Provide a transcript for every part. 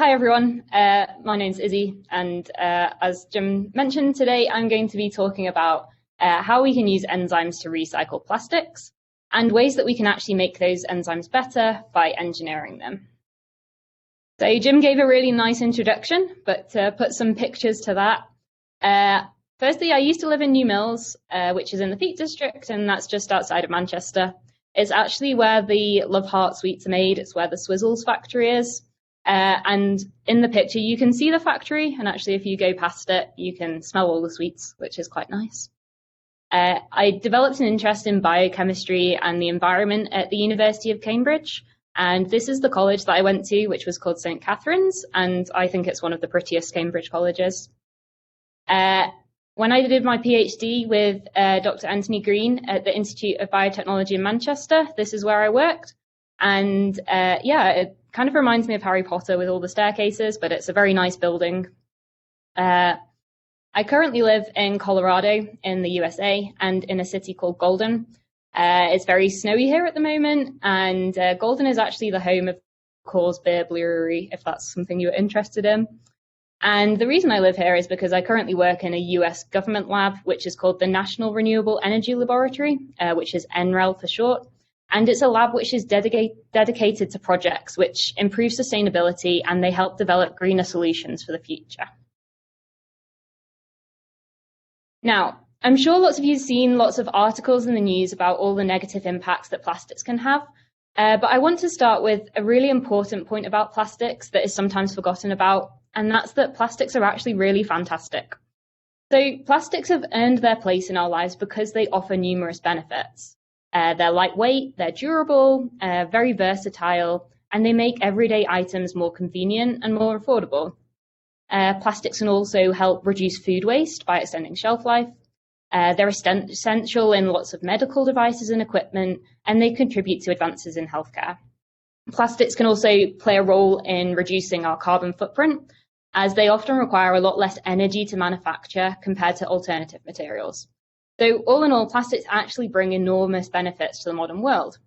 Hi everyone, my name's Izzy, and as Jim mentioned, today I'm going to be talking about how we can use enzymes to recycle plastics and ways that we can actually make those enzymes better by engineering them. So Jim gave a really nice introduction, but to put some pictures to that, firstly, I used to live in New Mills, which is in the Peak District, and that's just outside of Manchester. It's actually where the Love Heart sweets are made. It's where the Swizzles factory is. And in the picture, you can see the factory, and actually if you go past it, you can smell all the sweets, which is quite nice. I developed an interest in biochemistry and the environment at the University of Cambridge, and this is the college that I went to, which was called St. Catherine's, and I think it's one of the prettiest Cambridge colleges. When I did my PhD with Dr. Anthony Green at the Institute of Biotechnology in Manchester, this is where I worked. And it kind of reminds me of Harry Potter with all the staircases, but it's a very nice building. I currently live in Colorado in the USA and in a city called Golden. It's very snowy here at the moment, and Golden is actually the home of Coors Beer Brewery, if that's something you're interested in. And the reason I live here is because I currently work in a US government lab, which is called the National Renewable Energy Laboratory, which is NREL for short. And it's a lab which is dedicated to projects which improve sustainability, and they help develop greener solutions for the future. Now, I'm sure lots of you have seen lots of articles in the news about all the negative impacts that plastics can have. But I want to start with a really important point about plastics that is sometimes forgotten about, and that's that plastics are actually really fantastic. So plastics have earned their place in our lives because they offer numerous benefits. They're lightweight, they're durable, very versatile, and they make everyday items more convenient and more affordable. Plastics can also help reduce food waste by extending shelf life. They're essential in lots of medical devices and equipment, and they contribute to advances in healthcare. Plastics can also play a role in reducing our carbon footprint, as they often require a lot less energy to manufacture compared to alternative materials. So all in all, plastics actually bring enormous benefits to the modern world.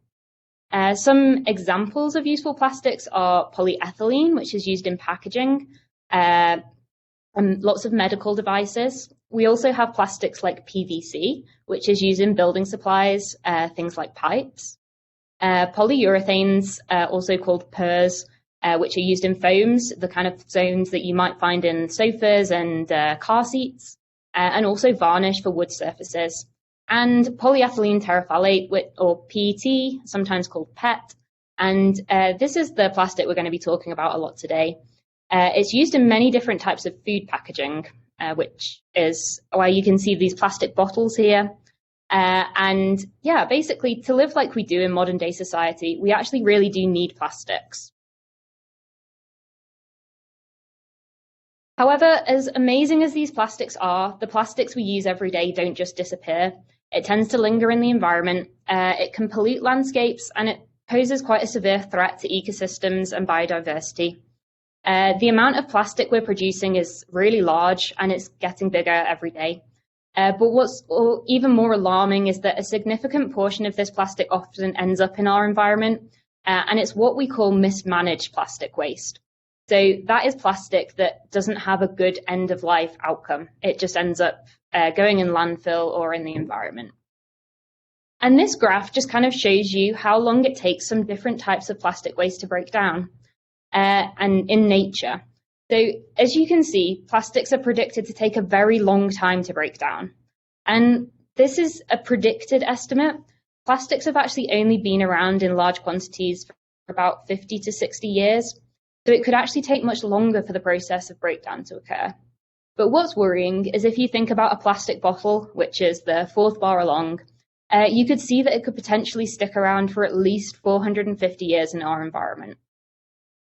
Some examples of useful plastics are polyethylene, which is used in packaging, and lots of medical devices. We also have plastics like PVC, which is used in building supplies, things like pipes. Polyurethanes, also called PURs, which are used in foams, the kind of foams that you might find in sofas and car seats. And also varnish for wood surfaces, and polyethylene terephthalate, or PET, sometimes called PET. And this is the plastic we're going to be talking about a lot today. It's used in many different types of food packaging, which is why you can see these plastic bottles here. And yeah, basically, to live like we do in modern day society, we actually really do need plastics. However, as amazing as these plastics are, the plastics we use every day don't just disappear. It tends to linger in the environment, it can pollute landscapes, and it poses quite a severe threat to ecosystems and biodiversity. The amount of plastic we're producing is really large, and it's getting bigger every day. But what's even more alarming is that a significant portion of this plastic often ends up in our environment, and it's what we call mismanaged plastic waste. So that is plastic that doesn't have a good end of life outcome. It just ends up going in landfill or in the environment. And this graph just kind of shows you how long it takes some different types of plastic waste to break down and in nature. So as you can see, plastics are predicted to take a very long time to break down. And this is a predicted estimate. Plastics have actually only been around in large quantities for about 50 to 60 years. So it could actually take much longer for the process of breakdown to occur. But what's worrying is if you think about a plastic bottle, which is the fourth bar along, you could see that it could potentially stick around for at least 450 years in our environment.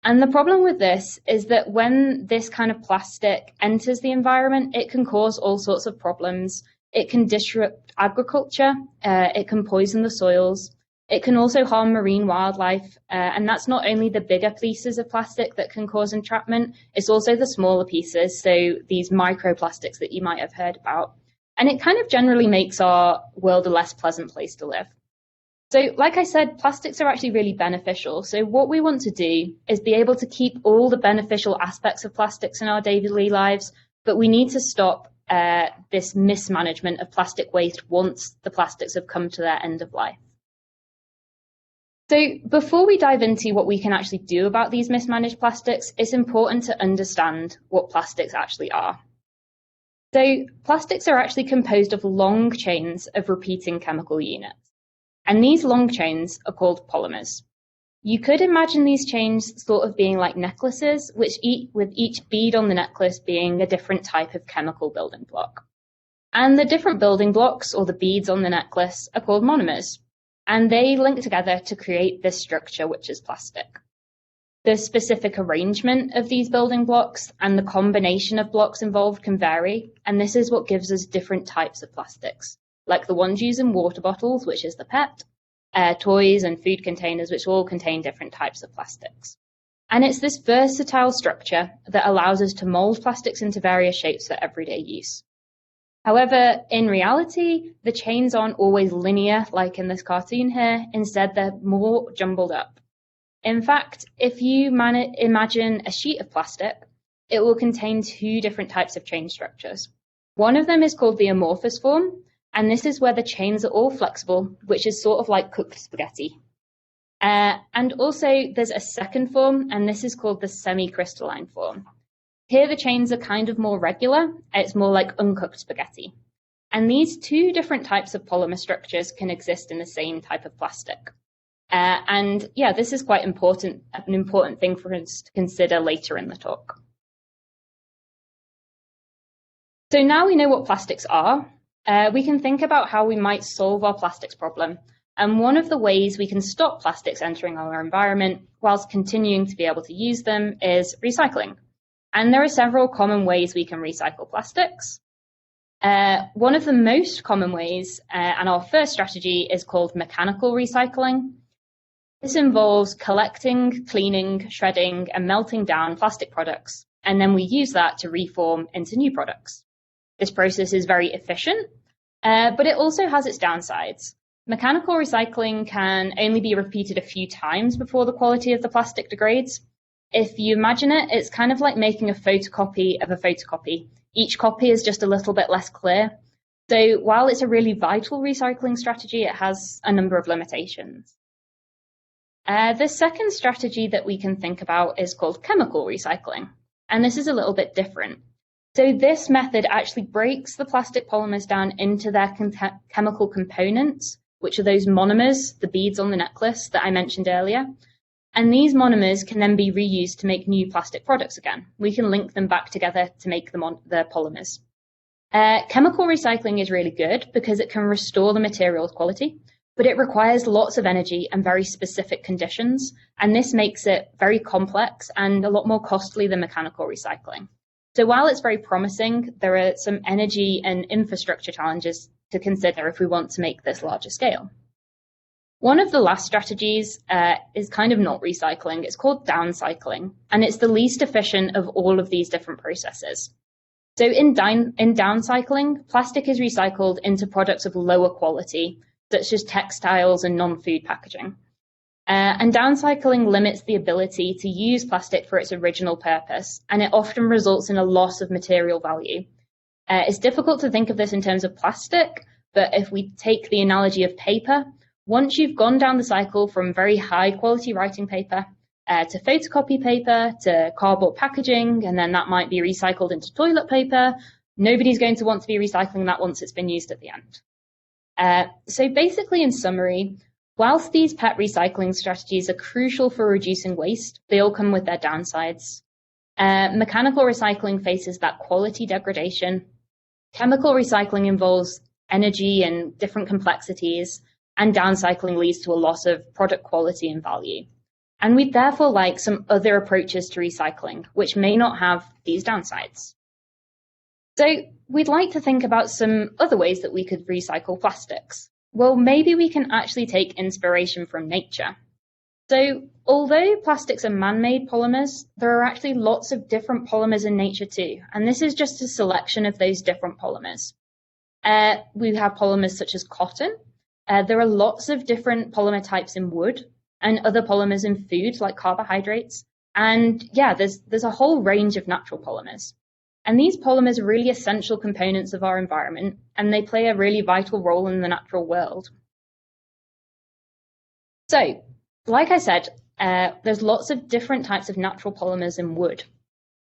And the problem with this is that when this kind of plastic enters the environment, it can cause all sorts of problems. It can disrupt agriculture, it can poison the soils. It can also harm marine wildlife, and that's not only the bigger pieces of plastic that can cause entrapment, it's also the smaller pieces, so these microplastics that you might have heard about. And it kind of generally makes our world a less pleasant place to live. So like I said, plastics are actually really beneficial. So what we want to do is be able to keep all the beneficial aspects of plastics in our daily lives, but we need to stop this mismanagement of plastic waste once the plastics have come to their end of life. So before we dive into what we can actually do about these mismanaged plastics, it's important to understand what plastics actually are. So plastics are actually composed of long chains of repeating chemical units. And these long chains are called polymers. You could imagine these chains sort of being like necklaces, with each bead on the necklace being a different type of chemical building block. And the different building blocks, or the beads on the necklace, are called monomers. And they link together to create this structure, which is plastic. The specific arrangement of these building blocks and the combination of blocks involved can vary, and this is what gives us different types of plastics, like the ones used in water bottles, which is the PET, toys and food containers, which all contain different types of plastics. And it's this versatile structure that allows us to mold plastics into various shapes for everyday use. However, in reality, the chains aren't always linear, like in this cartoon here. Instead, they're more jumbled up. In fact, if you imagine a sheet of plastic, it will contain two different types of chain structures. One of them is called the amorphous form, and this is where the chains are all flexible, which is sort of like cooked spaghetti. And also there's a second form, and this is called the semi-crystalline form. Here the chains are kind of more regular. It's more like uncooked spaghetti. And these two different types of polymer structures can exist in the same type of plastic. And yeah, this is quite important, an important thing for us to consider later in the talk. So now we know what plastics are, we can think about how we might solve our plastics problem. And one of the ways we can stop plastics entering our environment whilst continuing to be able to use them is recycling. And there are several common ways we can recycle plastics. One of the most common ways, and our first strategy, is called mechanical recycling. This involves collecting, cleaning, shredding, and melting down plastic products, and then we use that to reform into new products. This process is very efficient, but it also has its downsides. Mechanical recycling can only be repeated a few times before the quality of the plastic degrades. If you imagine it, it's kind of like making a photocopy of a photocopy. Each copy is just a little bit less clear. So while it's a really vital recycling strategy, it has a number of limitations. The second strategy that we can think about is called chemical recycling, and this is a little bit different. So this method actually breaks the plastic polymers down into their chemical components, which are those monomers, the beads on the necklace that I mentioned earlier. And these monomers can then be reused to make new plastic products again. We can link them back together to make the polymers. Chemical recycling is really good because it can restore the material's quality, but it requires lots of energy and very specific conditions. And this makes it very complex and a lot more costly than mechanical recycling. So while it's very promising, there are some energy and infrastructure challenges to consider if we want to make this larger scale. One of the last strategies is kind of not recycling. It's called downcycling, and it's the least efficient of all of these different processes. So in downcycling, plastic is recycled into products of lower quality, such as textiles and non-food packaging. And downcycling limits the ability to use plastic for its original purpose, and it often results in a loss of material value. It's difficult to think of this in terms of plastic, but if we take the analogy of paper, once you've gone down the cycle from very high quality writing paper to photocopy paper to cardboard packaging, and then that might be recycled into toilet paper, nobody's going to want to be recycling that once it's been used at the end. So basically, in summary, whilst these PET recycling strategies are crucial for reducing waste, they all come with their downsides. Mechanical recycling faces that quality degradation. Chemical recycling involves energy and different complexities, and downcycling leads to a loss of product quality and value. And we'd therefore like some other approaches to recycling, which may not have these downsides. So we'd like to think about some other ways that we could recycle plastics. Well, maybe we can actually take inspiration from nature. So although plastics are man-made polymers, there are actually lots of different polymers in nature too. And this is just a selection of those different polymers. We have polymers such as cotton, There are lots of different polymer types in wood and other polymers in food like carbohydrates. And yeah, there's a whole range of natural polymers. And these polymers are really essential components of our environment, and they play a really vital role in the natural world. So, like I said, there's lots of different types of natural polymers in wood.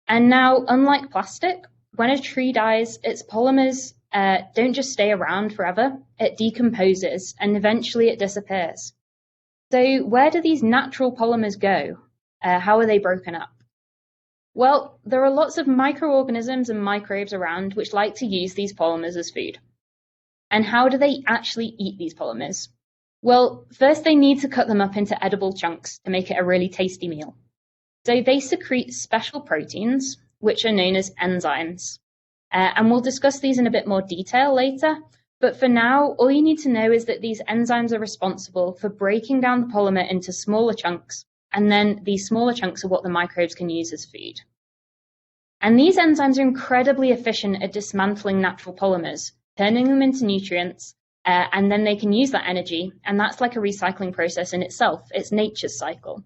And now, unlike plastic, when a tree dies, its polymers don't just stay around forever. It decomposes, and eventually it disappears. So where do these natural polymers go? How are they broken up? Well, there are lots of microorganisms and microbes around which like to use these polymers as food. And how do they actually eat these polymers? Well, first they need to cut them up into edible chunks to make it a really tasty meal. So they secrete special proteins, which are known as enzymes. And we'll discuss these in a bit more detail later. But for now, all you need to know is that these enzymes are responsible for breaking down the polymer into smaller chunks. And then these smaller chunks are what the microbes can use as food. And these enzymes are incredibly efficient at dismantling natural polymers, turning them into nutrients, and then they can use that energy. And that's like a recycling process in itself. It's nature's cycle.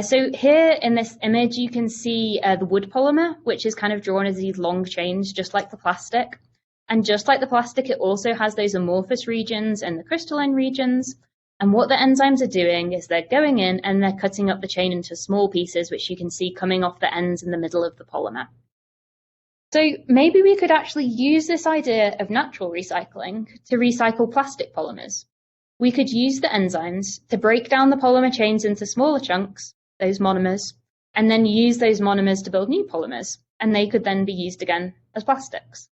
So here in this image, you can see the wood polymer, which is kind of drawn as these long chains, just like the plastic. And just like the plastic, it also has those amorphous regions and the crystalline regions. And what the enzymes are doing is they're going in and they're cutting up the chain into small pieces, which you can see coming off the ends in the middle of the polymer. So maybe we could actually use this idea of natural recycling to recycle plastic polymers. We could use the enzymes to break down the polymer chains into smaller chunks, those monomers, and then use those monomers to build new polymers, and they could then be used again as plastics.